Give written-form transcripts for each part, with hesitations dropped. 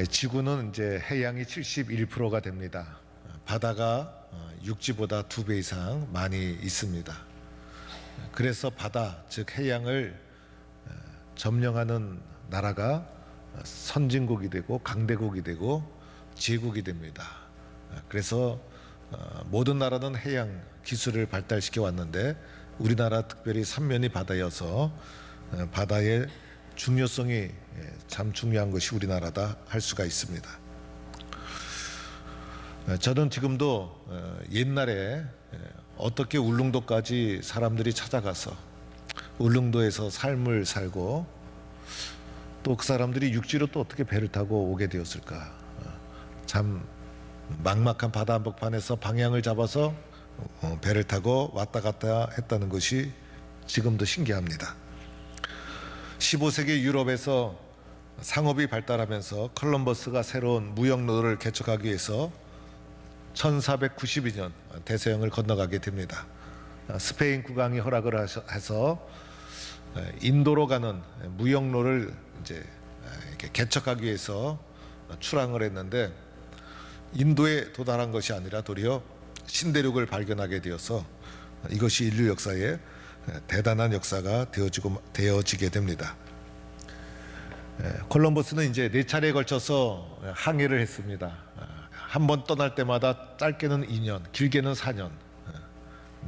지구는 이제 해양이 71%가 됩니다. 바다가 육지보다 2배 이상 많이 있습니다. 그래서 바다, 즉 해양을 점령하는 나라가 선진국이 되고 강대국이 되고 제국이 됩니다. 그래서 모든 나라는 해양 기술을 발달시켜 왔는데 우리나라 특별히 삼면이 바다여서 바다의 중요성이 참 중요한 것이 우리나라다 할 수가 있습니다. 저는 지금도 옛날에 어떻게 울릉도까지 사람들이 찾아가서 울릉도에서 삶을 살고 또 그 사람들이 육지로 또 어떻게 배를 타고 오게 되었을까. 참 막막한 바다 한복판에서 방향을 잡아서 배를 타고 왔다 갔다 했다는 것이 지금도 신기합니다. 15세기 유럽에서 상업이 발달하면서 콜럼버스가 새로운 무역로를 개척하기 위해서 1492년 대서양을 건너가게 됩니다. 스페인 국왕이 허락을 해서 인도로 가는 무역로를 이제 이렇게 개척하기 위해서 출항을 했는데 인도에 도달한 것이 아니라 도리어 신대륙을 발견하게 되어서 이것이 인류 역사에 대단한 역사가 되어지게 됩니다. 콜럼버스는 이제 4차례에 걸쳐서 항해를 했습니다. 한 번 떠날 때마다 짧게는 2년, 길게는 4년,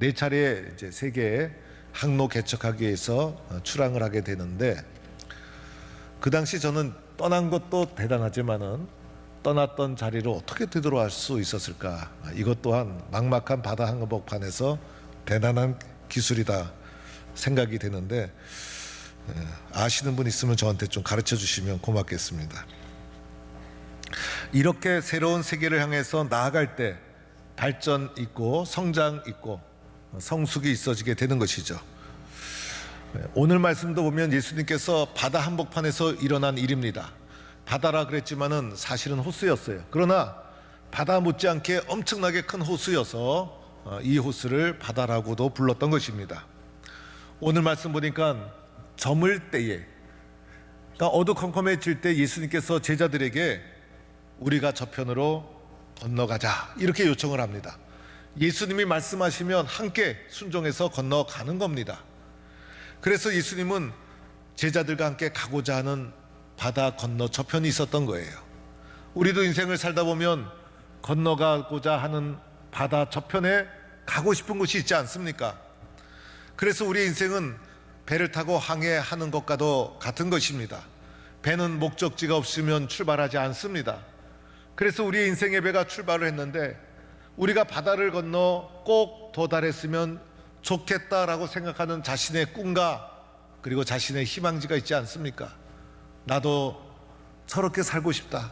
4차례 이제 세계에 항로 개척하기 위해서 출항을 하게 되는데 그 당시 저는 떠난 것도 대단하지만은 떠났던 자리로 어떻게 되돌아갈 수 있었을까? 이것 또한 막막한 바다 한복판에서 대단한 기술이다 생각이 되는데 아시는 분 있으면 저한테 좀 가르쳐 주시면 고맙겠습니다. 이렇게 새로운 세계를 향해서 나아갈 때 발전 있고 성장 있고 성숙이 있어지게 되는 것이죠. 오늘 말씀도 보면 예수님께서 바다 한복판에서 일어난 일입니다. 바다라 그랬지만은 사실은 호수였어요. 그러나 바다 못지않게 엄청나게 큰 호수여서 이 호수를 바다라고도 불렀던 것입니다. 오늘 말씀 보니까 저물 때에, 그러니까 어두컴컴해질 때 예수님께서 제자들에게 우리가 저편으로 건너가자 이렇게 요청을 합니다. 예수님이 말씀하시면 함께 순종해서 건너가는 겁니다. 그래서 예수님은 제자들과 함께 가고자 하는 바다 건너 저편이 있었던 거예요. 우리도 인생을 살다 보면 건너가고자 하는 바다 저편에 가고 싶은 곳이 있지 않습니까? 그래서 우리의 인생은 배를 타고 항해하는 것과도 같은 것입니다. 배는 목적지가 없으면 출발하지 않습니다. 그래서 우리의 인생의 배가 출발을 했는데 우리가 바다를 건너 꼭 도달했으면 좋겠다라고 생각하는 자신의 꿈과 그리고 자신의 희망지가 있지 않습니까? 나도 저렇게 살고 싶다.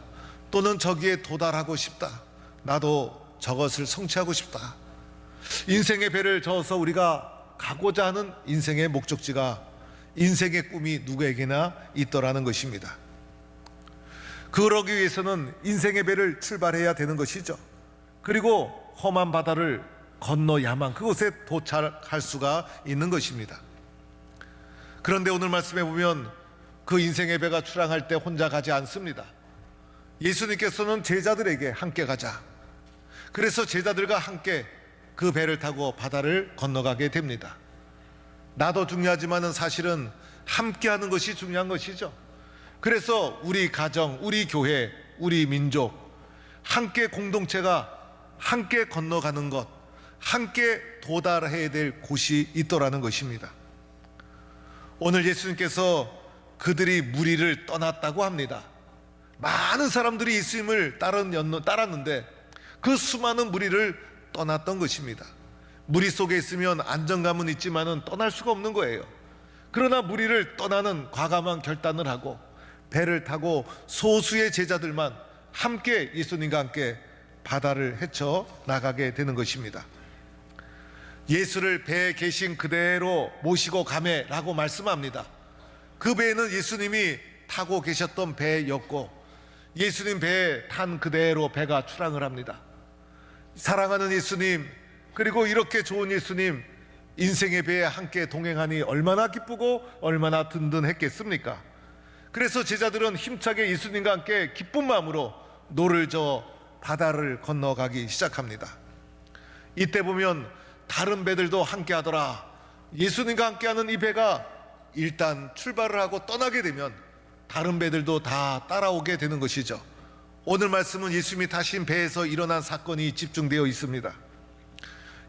또는 저기에 도달하고 싶다. 나도 저것을 성취하고 싶다. 인생의 배를 저어서 우리가 가고자 하는 인생의 목적지가, 인생의 꿈이 누구에게나 있더라는 것입니다. 그러기 위해서는 인생의 배를 출발해야 되는 것이죠. 그리고 험한 바다를 건너야만 그곳에 도착할 수가 있는 것입니다. 그런데 오늘 말씀에 보면 그 인생의 배가 출항할 때 혼자 가지 않습니다. 예수님께서는 제자들에게 함께 가자. 그래서 제자들과 함께 그 배를 타고 바다를 건너가게 됩니다. 나도 중요하지만은 사실은 함께 하는 것이 중요한 것이죠. 그래서 우리 가정, 우리 교회, 우리 민족, 함께 공동체가 함께 건너가는 것, 함께 도달해야 될 곳이 있더라는 것입니다. 오늘 예수님께서 그들이 무리를 떠났다고 합니다. 많은 사람들이 예수님을 따랐는데 그 수많은 무리를 떠났던 것입니다. 무리 속에 있으면 안정감은 있지만은 떠날 수가 없는 거예요. 그러나 무리를 떠나는 과감한 결단을 하고 배를 타고 소수의 제자들만 함께 예수님과 함께 바다를 헤쳐 나가게 되는 것입니다. 예수를 배에 계신 그대로 모시고 가매라고 말씀합니다. 그 배에는 예수님이 타고 계셨던 배였고 예수님 배에 탄 그대로 배가 출항을 합니다. 사랑하는 예수님, 그리고 이렇게 좋은 예수님, 인생의 배에 함께 동행하니 얼마나 기쁘고 얼마나 든든했겠습니까? 그래서 제자들은 힘차게 예수님과 함께 기쁜 마음으로 노를 저어 바다를 건너가기 시작합니다. 이때 보면 다른 배들도 함께 하더라. 예수님과 함께하는 이 배가 일단 출발을 하고 떠나게 되면 다른 배들도 다 따라오게 되는 것이죠. 오늘 말씀은 예수님이 타신 배에서 일어난 사건이 집중되어 있습니다.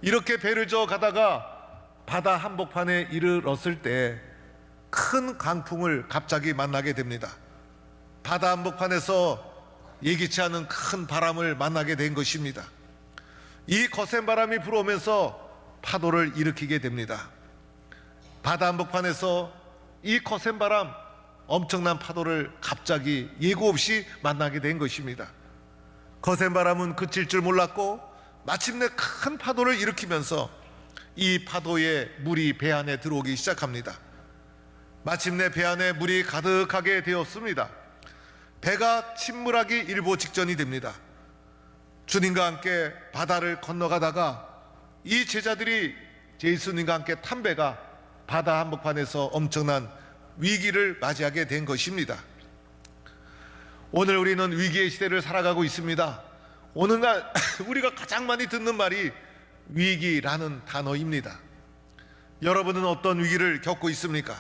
이렇게 배를 저어 가다가 바다 한복판에 이르렀을 때 큰 강풍을 갑자기 만나게 됩니다. 바다 한복판에서 예기치 않은 큰 바람을 만나게 된 것입니다. 이 거센 바람이 불어오면서 파도를 일으키게 됩니다. 바다 한복판에서 이 거센 바람, 엄청난 파도를 갑자기 예고 없이 만나게 된 것입니다. 거센 바람은 그칠 줄 몰랐고 마침내 큰 파도를 일으키면서 이 파도에 물이 배 안에 들어오기 시작합니다. 마침내 배 안에 물이 가득하게 되었습니다. 배가 침몰하기 일보 직전이 됩니다. 주님과 함께 바다를 건너가다가 이 제자들이 예수님과 함께 탄 배가 바다 한복판에서 엄청난 위기를 맞이하게 된 것입니다. 오늘 우리는 위기의 시대를 살아가고 있습니다. 오늘날 우리가 가장 많이 듣는 말이 위기라는 단어입니다. 여러분은 어떤 위기를 겪고 있습니까?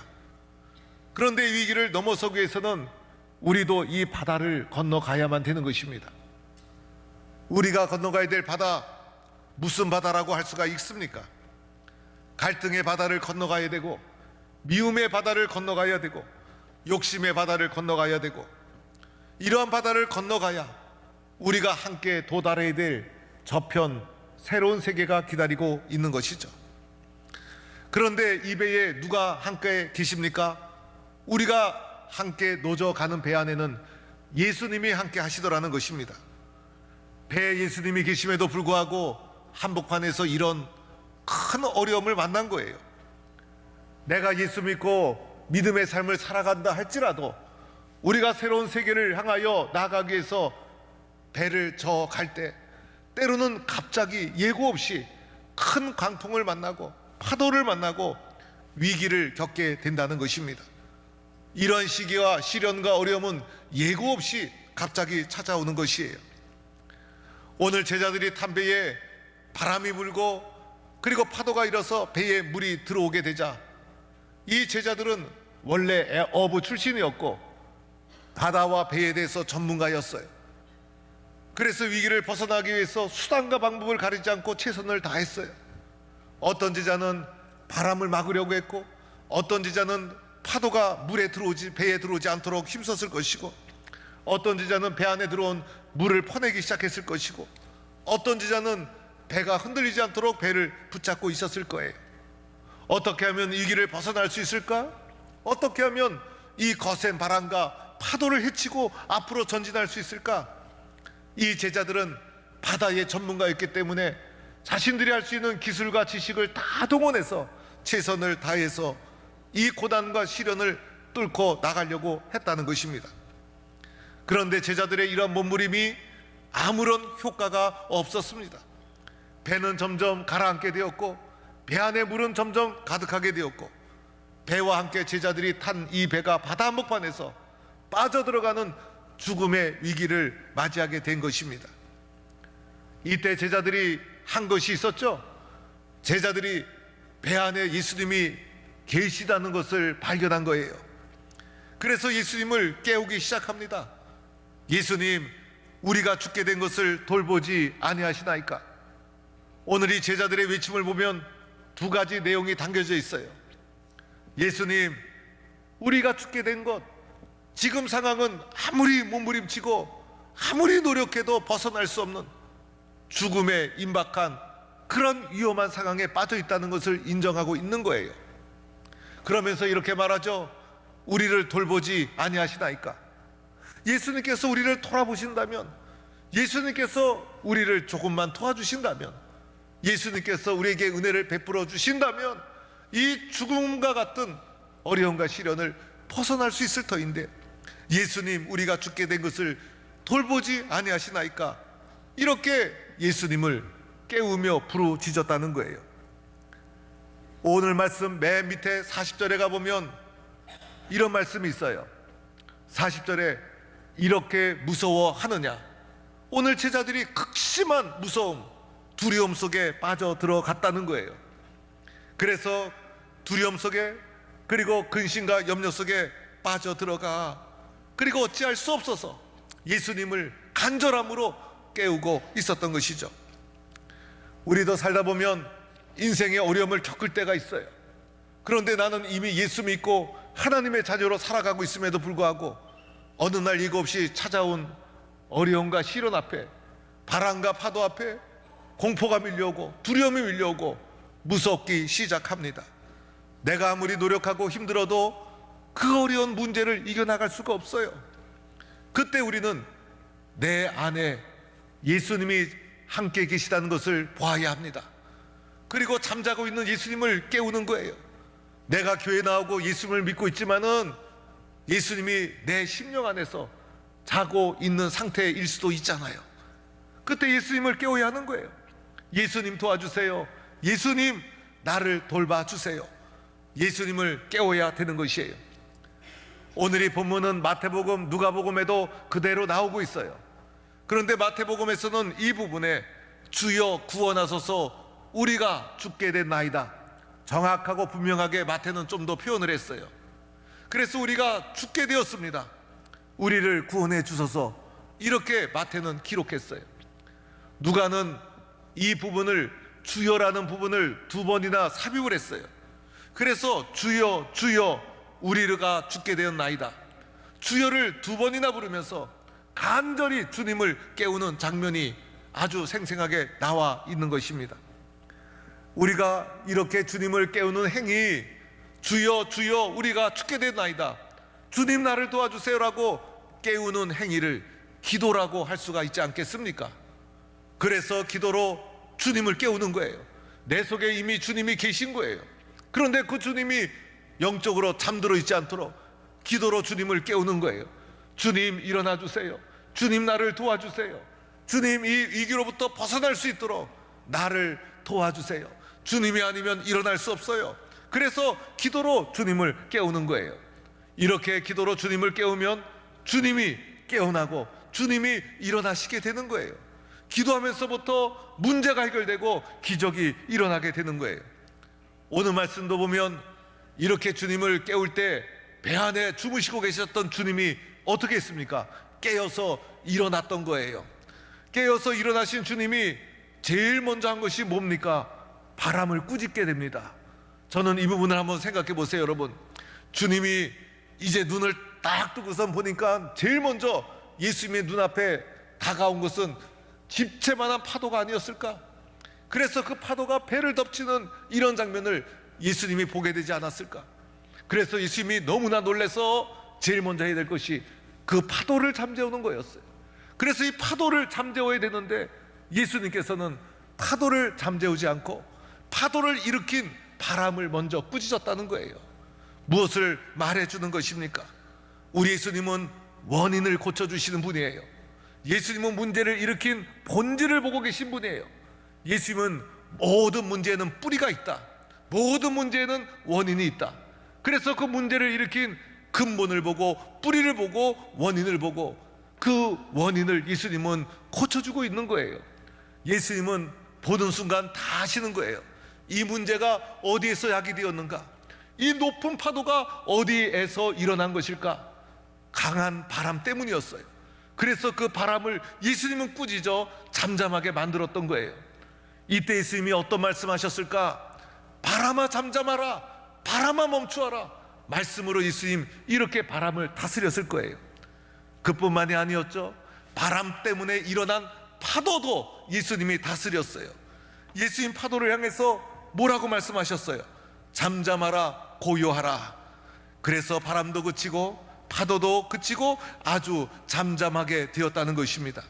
그런데 위기를 넘어서기 위해서는 우리도 이 바다를 건너가야만 되는 것입니다. 우리가 건너가야 될 바다, 무슨 바다라고 할 수가 있습니까? 갈등의 바다를 건너가야 되고, 미움의 바다를 건너가야 되고, 욕심의 바다를 건너가야 되고, 이러한 바다를 건너가야 우리가 함께 도달해야 될 저편 새로운 세계가 기다리고 있는 것이죠. 그런데 이 배에 누가 함께 계십니까? 우리가 함께 노져 가는 배 안에는 예수님이 함께 하시더라는 것입니다. 배에 예수님이 계심에도 불구하고 한복판에서 이런 큰 어려움을 만난 거예요. 내가 예수 믿고 믿음의 삶을 살아간다 할지라도 우리가 새로운 세계를 향하여 나아가기 위해서 배를 저어 갈 때 때로는 갑자기 예고 없이 큰 강풍을 만나고 파도를 만나고 위기를 겪게 된다는 것입니다. 이런 시기와 시련과 어려움은 예고 없이 갑자기 찾아오는 것이에요. 오늘 제자들이 탄 배에 바람이 불고 그리고 파도가 일어서 배에 물이 들어오게 되자 이 제자들은 원래 어부 출신이었고 바다와 배에 대해서 전문가였어요. 그래서 위기를 벗어나기 위해서 수단과 방법을 가리지 않고 최선을 다했어요. 어떤 제자는 바람을 막으려고 했고 어떤 제자는 파도가 물에 들어오지 배에 들어오지 않도록 힘썼을 것이고 어떤 제자는 배 안에 들어온 물을 퍼내기 시작했을 것이고 어떤 제자는 배가 흔들리지 않도록 배를 붙잡고 있었을 거예요. 어떻게 하면 이 길을 벗어날 수 있을까? 어떻게 하면 이 거센 바람과 파도를 헤치고 앞으로 전진할 수 있을까? 이 제자들은 바다의 전문가였기 때문에 자신들이 할 수 있는 기술과 지식을 다 동원해서 최선을 다해서 이 고난과 시련을 뚫고 나가려고 했다는 것입니다. 그런데 제자들의 이러한 몸부림이 아무런 효과가 없었습니다. 배는 점점 가라앉게 되었고 배 안에 물은 점점 가득하게 되었고 배와 함께 제자들이 탄 이 배가 바다 한복판에서 빠져들어가는 죽음의 위기를 맞이하게 된 것입니다. 이때 제자들이 한 것이 있었죠. 제자들이 배 안에 예수님이 계시다는 것을 발견한 거예요. 그래서 예수님을 깨우기 시작합니다. 예수님, 우리가 죽게 된 것을 돌보지 아니하시나이까? 오늘 이 제자들의 외침을 보면 두 가지 내용이 담겨져 있어요. 예수님, 우리가 죽게 된 것, 지금 상황은 아무리 몸부림치고 아무리 노력해도 벗어날 수 없는 죽음에 임박한 그런 위험한 상황에 빠져 있다는 것을 인정하고 있는 거예요. 그러면서 이렇게 말하죠. 우리를 돌보지 아니하시나이까? 예수님께서 우리를 돌아보신다면, 예수님께서 우리를 조금만 도와주신다면, 예수님께서 우리에게 은혜를 베풀어 주신다면 이 죽음과 같은 어려움과 시련을 벗어날 수 있을 터인데 예수님, 우리가 죽게 된 것을 돌보지 아니하시나이까? 이렇게 예수님을 깨우며 부르짖었다는 거예요. 오늘 말씀 맨 밑에 40절에 가보면 이런 말씀이 있어요. 40절에 이렇게 무서워하느냐. 오늘 제자들이 극심한 무서움, 두려움 속에 빠져 들어갔다는 거예요. 그래서 두려움 속에, 그리고 근심과 염려 속에 빠져 들어가, 그리고 어찌할 수 없어서 예수님을 간절함으로 깨우고 있었던 것이죠. 우리도 살다 보면 인생의 어려움을 겪을 때가 있어요. 그런데 나는 이미 예수 믿고 하나님의 자녀로 살아가고 있음에도 불구하고 어느 날 이거 없이 찾아온 어려움과 시련 앞에, 바람과 파도 앞에 공포가 밀려오고 두려움이 밀려오고 무섭기 시작합니다. 내가 아무리 노력하고 힘들어도 그 어려운 문제를 이겨나갈 수가 없어요. 그때 우리는 내 안에 예수님이 함께 계시다는 것을 보아야 합니다. 그리고 잠자고 있는 예수님을 깨우는 거예요. 내가 교회 나오고 예수님을 믿고 있지만은 예수님이 내 심령 안에서 자고 있는 상태일 수도 있잖아요. 그때 예수님을 깨워야 하는 거예요. 예수님 도와주세요. 예수님 나를 돌봐주세요. 예수님을 깨워야 되는 것이에요. 오늘의 본문은 마태복음, 누가복음에도 그대로 나오고 있어요. 그런데 마태복음에서는 이 부분에 주여 구원하소서 우리가 죽게 됐나이다, 정확하고 분명하게 마태는 좀 더 표현을 했어요. 그래서 우리가 죽게 되었습니다, 우리를 구원해 주소서, 이렇게 마태는 기록했어요. 누가는 이 부분을, 주여라는 부분을 두 번이나 삽입을 했어요. 그래서 주여 주여 우리가 죽게 되었나이다, 주여를 두 번이나 부르면서 간절히 주님을 깨우는 장면이 아주 생생하게 나와 있는 것입니다. 우리가 이렇게 주님을 깨우는 행위, 주여 주여 우리가 죽게 됐나이다, 주님 나를 도와주세요라고 깨우는 행위를 기도라고 할 수가 있지 않겠습니까? 그래서 기도로 주님을 깨우는 거예요. 내 속에 이미 주님이 계신 거예요. 그런데 그 주님이 영적으로 잠들어 있지 않도록 기도로 주님을 깨우는 거예요. 주님 일어나 주세요. 주님 나를 도와주세요. 주님 이 위기로부터 벗어날 수 있도록 나를 도와주세요. 주님이 아니면 일어날 수 없어요. 그래서 기도로 주님을 깨우는 거예요. 이렇게 기도로 주님을 깨우면 주님이 깨어나고 주님이 일어나시게 되는 거예요. 기도하면서부터 문제가 해결되고 기적이 일어나게 되는 거예요. 오늘 말씀도 보면 이렇게 주님을 깨울 때 배 안에 주무시고 계셨던 주님이 어떻게 했습니까? 깨어서 일어났던 거예요. 깨어서 일어나신 주님이 제일 먼저 한 것이 뭡니까? 바람을 꾸짖게 됩니다. 저는 이 부분을 한번 생각해 보세요, 여러분. 주님이 이제 눈을 딱 뜨고선 보니까 제일 먼저 예수님의 눈앞에 다가온 것은 집채만한 파도가 아니었을까? 그래서 그 파도가 배를 덮치는 이런 장면을 예수님이 보게 되지 않았을까? 그래서 예수님이 너무나 놀라서 제일 먼저 해야 될 것이 그 파도를 잠재우는 거였어요. 그래서 이 파도를 잠재워야 되는데 예수님께서는 파도를 잠재우지 않고 파도를 일으킨 바람을 먼저 꾸짖었다는 거예요. 무엇을 말해주는 것입니까? 우리 예수님은 원인을 고쳐주시는 분이에요. 예수님은 문제를 일으킨 본질을 보고 계신 분이에요. 예수님은 모든 문제에는 뿌리가 있다, 모든 문제에는 원인이 있다. 그래서 그 문제를 일으킨 근본을 보고, 뿌리를 보고, 원인을 보고 그 원인을 예수님은 고쳐주고 있는 거예요. 예수님은 보는 순간 다 아시는 거예요. 이 문제가 어디에서 야기되었는가? 이 높은 파도가 어디에서 일어난 것일까? 강한 바람 때문이었어요. 그래서 그 바람을 예수님은 꾸짖어 잠잠하게 만들었던 거예요. 이때 예수님이 어떤 말씀하셨을까? 바람아 잠잠하라, 바람아 멈추어라. 말씀으로 예수님 이렇게 바람을 다스렸을 거예요. 그뿐만이 아니었죠. 바람 때문에 일어난 파도도 예수님이 다스렸어요. 예수님 파도를 향해서 뭐라고 말씀하셨어요? 잠잠하라, 고요하라. 그래서 바람도 그치고 파도도 그치고 아주 잠잠하게 되었다는 것입니다.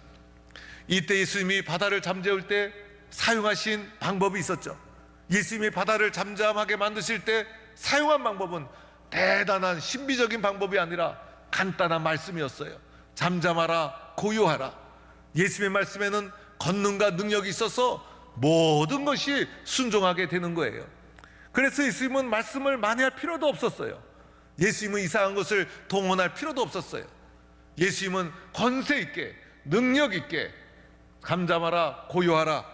이때 예수님이 바다를 잠재울 때 사용하신 방법이 있었죠. 예수님이 바다를 잠잠하게 만드실 때 사용한 방법은 대단한 신비적인 방법이 아니라 간단한 말씀이었어요. 잠잠하라, 고요하라. 예수님의 말씀에는 권능과 능력이 있어서 모든 것이 순종하게 되는 거예요. 그래서 예수님은 말씀을 많이 할 필요도 없었어요. 예수님은 이상한 것을 동원할 필요도 없었어요. 예수님은 권세 있게, 능력 있게 잠잠하라 고요하라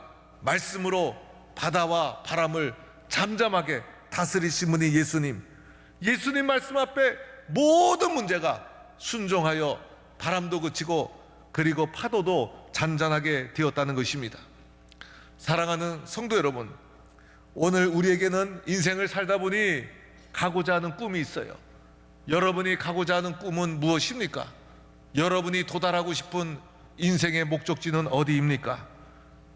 말씀으로 바다와 바람을 잠잠하게 다스리신 분이 예수님 말씀 앞에 모든 문제가 순종하여 바람도 그치고 그리고 파도도 잔잔하게 되었다는 것입니다. 사랑하는 성도 여러분, 오늘 우리에게는 인생을 살다 보니 가고자 하는 꿈이 있어요. 여러분이 가고자 하는 꿈은 무엇입니까? 여러분이 도달하고 싶은 인생의 목적지는 어디입니까?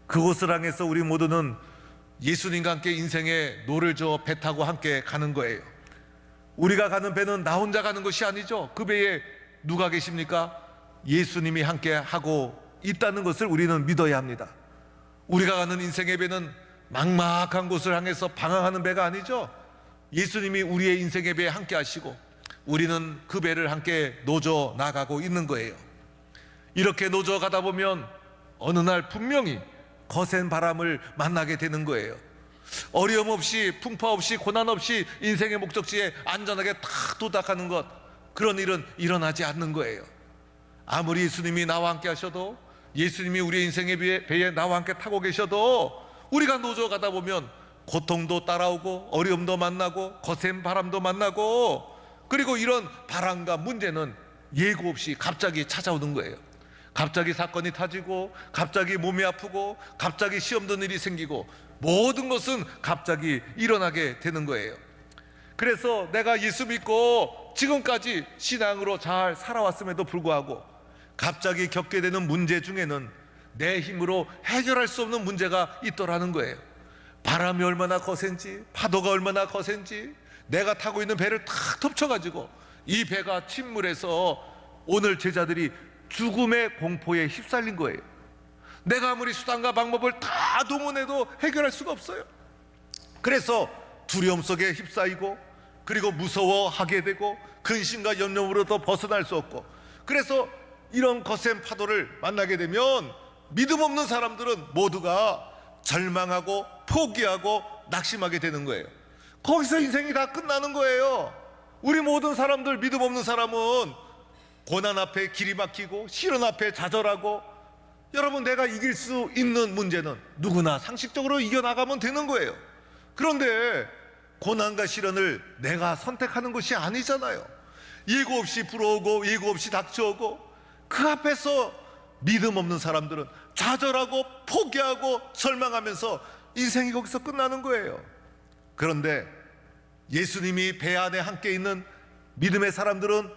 그곳을 향해서 우리 모두는 예수님과 함께 인생의 노를 저어 배 타고 함께 가는 거예요. 우리가 가는 배는 나 혼자 가는 것이 아니죠. 그 배에 누가 계십니까? 예수님이 함께 하고 있다는 것을 우리는 믿어야 합니다. 우리가 가는 인생의 배는 막막한 곳을 향해서 방황하는 배가 아니죠. 예수님이 우리의 인생의 배에 함께 하시고 우리는 그 배를 함께 노져 나가고 있는 거예요. 이렇게 노져 가다 보면 어느 날 분명히 거센 바람을 만나게 되는 거예요. 어려움 없이, 풍파 없이, 고난 없이 인생의 목적지에 안전하게 딱 도착하는 것, 그런 일은 일어나지 않는 거예요. 아무리 예수님이 나와 함께 하셔도, 예수님이 우리의 인생의 배에 나와 함께 타고 계셔도 우리가 노져 가다 보면 고통도 따라오고 어려움도 만나고 거센 바람도 만나고, 그리고 이런 바람과 문제는 예고 없이 갑자기 찾아오는 거예요. 갑자기 사건이 터지고, 갑자기 몸이 아프고, 갑자기 시험 든 일이 생기고, 모든 것은 갑자기 일어나게 되는 거예요. 그래서 내가 예수 믿고 지금까지 신앙으로 잘 살아왔음에도 불구하고 갑자기 겪게 되는 문제 중에는 내 힘으로 해결할 수 없는 문제가 있더라는 거예요. 바람이 얼마나 거센지, 파도가 얼마나 거센지, 내가 타고 있는 배를 탁 덮쳐가지고 이 배가 침몰해서 오늘 제자들이 죽음의 공포에 휩쓸린 거예요. 내가 아무리 수단과 방법을 다 동원해도 해결할 수가 없어요. 그래서 두려움 속에 휩싸이고, 그리고 무서워하게 되고, 근심과 염려로부터 벗어날 수 없고, 그래서 이런 거센 파도를 만나게 되면 믿음 없는 사람들은 모두가 절망하고 포기하고 낙심하게 되는 거예요. 거기서 인생이 다 끝나는 거예요. 우리 모든 사람들, 믿음 없는 사람은 고난 앞에 길이 막히고 시련 앞에 좌절하고, 여러분, 내가 이길 수 있는 문제는 누구나 상식적으로 이겨나가면 되는 거예요. 그런데 고난과 시련을 내가 선택하는 것이 아니잖아요. 예고 없이 불어오고 예고 없이 닥쳐오고, 그 앞에서 믿음 없는 사람들은 좌절하고 포기하고 절망하면서 인생이 거기서 끝나는 거예요. 그런데 예수님이 배 안에 함께 있는 믿음의 사람들은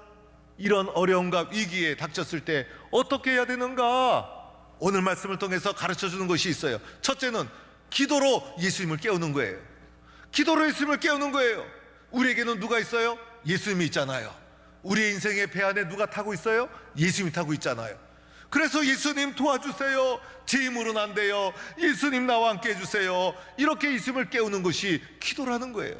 이런 어려움과 위기에 닥쳤을 때 어떻게 해야 되는가? 오늘 말씀을 통해서 가르쳐 주는 것이 있어요. 첫째는 기도로 예수님을 깨우는 거예요. 기도로 예수님을 깨우는 거예요. 우리에게는 누가 있어요? 예수님이 있잖아요. 우리의 인생의 배 안에 누가 타고 있어요? 예수님이 타고 있잖아요. 그래서 예수님 도와주세요, 제 힘으로는 안 돼요, 예수님 나와 함께 해주세요, 이렇게 예수님을 깨우는 것이 기도라는 거예요.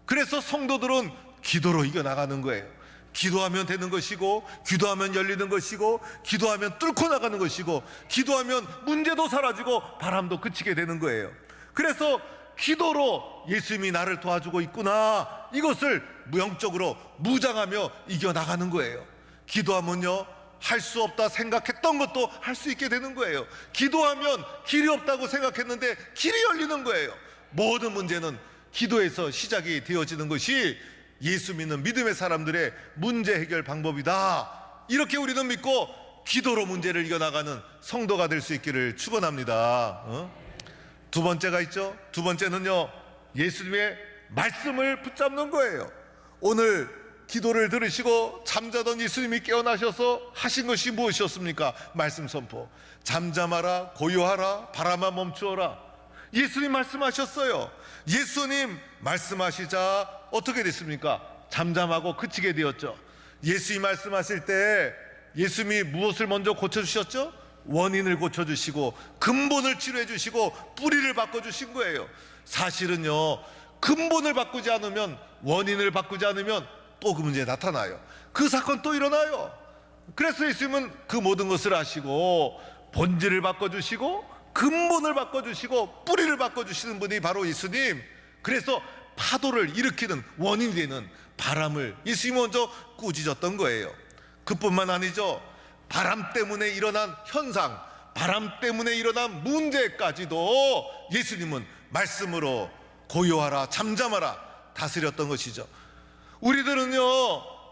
그래서 성도들은 기도로 이겨나가는 거예요. 기도하면 되는 것이고, 기도하면 열리는 것이고, 기도하면 뚫고 나가는 것이고, 기도하면 문제도 사라지고 바람도 그치게 되는 거예요. 그래서 기도로 예수님이 나를 도와주고 있구나, 이것을 영적으로 무장하며 이겨나가는 거예요. 기도하면요, 할 수 없다 생각했던 것도 할 수 있게 되는 거예요. 기도하면 길이 없다고 생각했는데 길이 열리는 거예요. 모든 문제는 기도에서 시작이 되어지는 것이 예수 믿는 믿음의 사람들의 문제 해결 방법이다. 이렇게 우리는 믿고 기도로 문제를 이겨나가는 성도가 될 수 있기를 축원합니다. 두 번째가 있죠. 두 번째는요, 예수님의 말씀을 붙잡는 거예요. 오늘 기도를 들으시고 잠자던 예수님이 깨어나셔서 하신 것이 무엇이었습니까? 말씀 선포. 잠잠하라, 고요하라, 바람아 멈추어라. 예수님 말씀하셨어요. 예수님 말씀하시자 어떻게 됐습니까? 잠잠하고 그치게 되었죠. 예수님 말씀하실 때 예수님이 무엇을 먼저 고쳐주셨죠? 원인을 고쳐주시고 근본을 치료해주시고 뿌리를 바꿔주신 거예요. 사실은요, 근본을 바꾸지 않으면, 원인을 바꾸지 않으면 또 그 문제 나타나요. 그 사건 또 일어나요. 그래서 예수님은 그 모든 것을 아시고 본질을 바꿔주시고 근본을 바꿔주시고 뿌리를 바꿔주시는 분이 바로 예수님. 그래서 파도를 일으키는 원인이 되는, 바람을 예수님이 먼저 꾸짖었던 거예요. 그뿐만 아니죠. 바람 때문에 일어난 현상, 바람 때문에 일어난 문제까지도 예수님은 말씀으로 고요하라, 잠잠하라 다스렸던 것이죠. 우리들은요,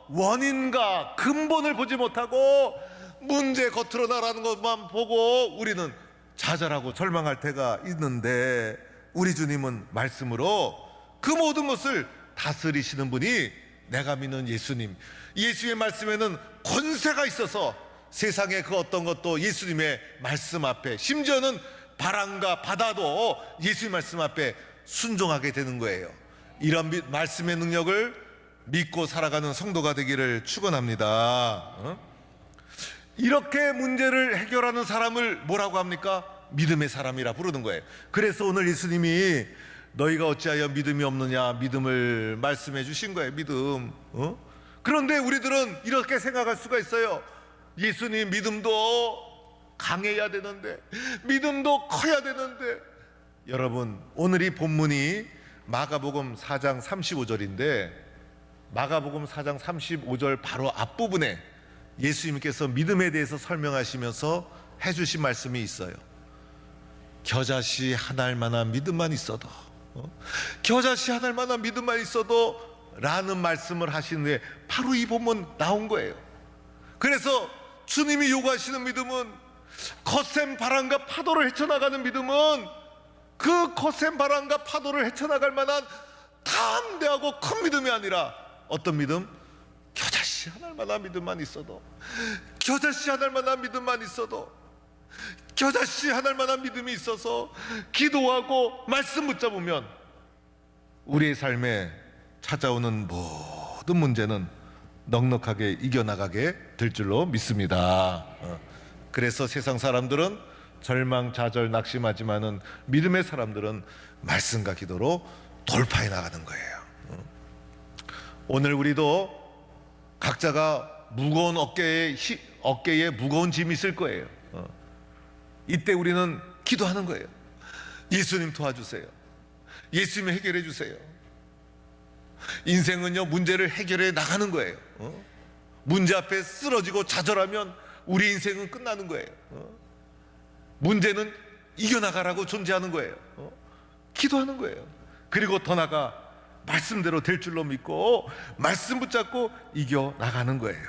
원인과 근본을 보지 못하고 문제 겉으로 나가는 것만 보고 우리는 좌절하고 절망할 때가 있는데, 우리 주님은 말씀으로 그 모든 것을 다스리시는 분이 내가 믿는 예수님, 예수의 말씀에는 권세가 있어서 세상의 그 어떤 것도 예수님의 말씀 앞에, 심지어는 바람과 바다도 예수의 말씀 앞에 순종하게 되는 거예요. 이런 말씀의 능력을 믿고 살아가는 성도가 되기를 축원합니다. 이렇게 문제를 해결하는 사람을 뭐라고 합니까? 믿음의 사람이라 부르는 거예요. 그래서 오늘 예수님이 너희가 어찌하여 믿음이 없느냐, 믿음을 말씀해 주신 거예요. 믿음. 그런데 우리들은 이렇게 생각할 수가 있어요. 예수님 믿음도 강해야 되는데, 믿음도 커야 되는데. 여러분, 오늘 이 본문이 마가복음 4장 35절인데 마가복음 4장 35절 바로 앞부분에 예수님께서 믿음에 대해서 설명하시면서 해주신 말씀이 있어요. 겨자씨 하나일 만한 믿음만 있어도, 겨자씨 하나일 만한 믿음만 있어도 라는 말씀을 하신 후에 바로 이 본문 나온 거예요. 그래서 주님이 요구하시는 믿음은, 거센 바람과 파도를 헤쳐나가는 믿음은 그 거센 바람과 파도를 헤쳐나갈 만한 담대하고 큰 믿음이 아니라 어떤 믿음? 겨자씨 하나일 만한 믿음만 있어도, 겨자씨 하나일 만한 믿음만 있어도, 겨자씨 하나일 만한 믿음이 있어서 기도하고 말씀 붙잡으면 우리의 삶에 찾아오는 모든 문제는 넉넉하게 이겨나가게 될 줄로 믿습니다. 그래서 세상 사람들은 절망, 좌절, 낙심하지만은 믿음의 사람들은 말씀과 기도로 돌파해 나가는 거예요. 오늘 우리도 각자가 무거운 어깨에 무거운 짐이 있을 거예요. 이때 우리는 기도하는 거예요. 예수님 도와주세요. 예수님 해결해 주세요. 인생은요, 문제를 해결해 나가는 거예요. 문제 앞에 쓰러지고 좌절하면 우리 인생은 끝나는 거예요. 문제는 이겨나가라고 존재하는 거예요. 기도하는 거예요. 그리고 더 나아가 말씀대로 될 줄로 믿고 말씀 붙잡고 이겨나가는 거예요.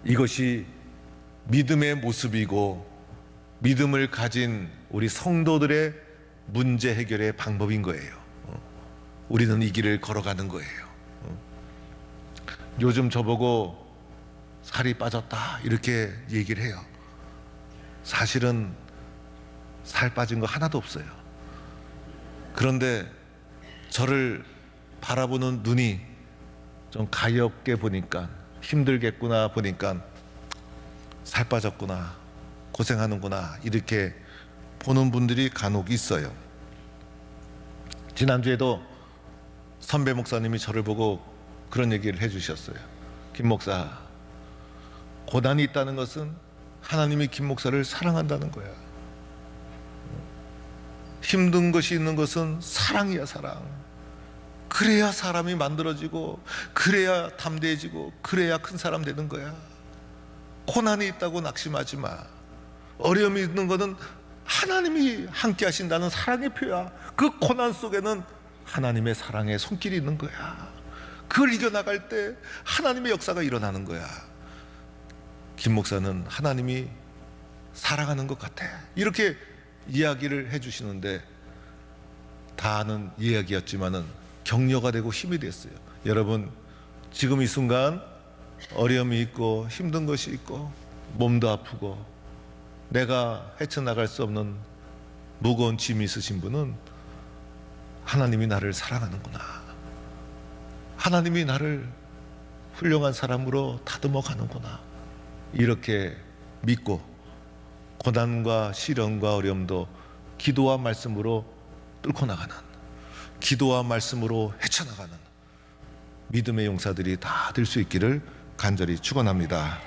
이것이 믿음의 모습이고 믿음을 가진 우리 성도들의 문제 해결의 방법인 거예요. 우리는 이 길을 걸어가는 거예요. 요즘 저보고 살이 빠졌다 이렇게 얘기를 해요. 사실은 살 빠진 거 하나도 없어요. 그런데 저를 바라보는 눈이 좀 가엾게 보니까, 힘들겠구나 보니까 살 빠졌구나, 고생하는구나 이렇게 보는 분들이 간혹 있어요. 지난주에도 선배 목사님이 저를 보고 그런 얘기를 해주셨어요. 김 목사, 고난이 있다는 것은 하나님이 김 목사를 사랑한다는 거야. 힘든 것이 있는 것은 사랑이야, 사랑. 그래야 사람이 만들어지고, 그래야 담대해지고, 그래야 큰 사람 되는 거야. 고난이 있다고 낙심하지 마. 어려움이 있는 것은 하나님이 함께 하신다는 사랑의 표야. 그 고난 속에는 하나님의 사랑의 손길이 있는 거야. 그걸 이겨나갈 때 하나님의 역사가 일어나는 거야. 김 목사는 하나님이 사랑하는 것 같아, 이렇게 이야기를 해주시는데, 다 아는 이야기였지만은 격려가 되고 힘이 됐어요. 여러분, 지금 이 순간 어려움이 있고 힘든 것이 있고 몸도 아프고 내가 헤쳐나갈 수 없는 무거운 짐이 있으신 분은 하나님이 나를 사랑하는구나, 하나님이 나를 훌륭한 사람으로 다듬어 가는구나, 이렇게 믿고 고난과 시련과 어려움도 기도와 말씀으로 뚫고 나가는, 기도와 말씀으로 헤쳐나가는 믿음의 용사들이 다 될 수 있기를 간절히 축원합니다.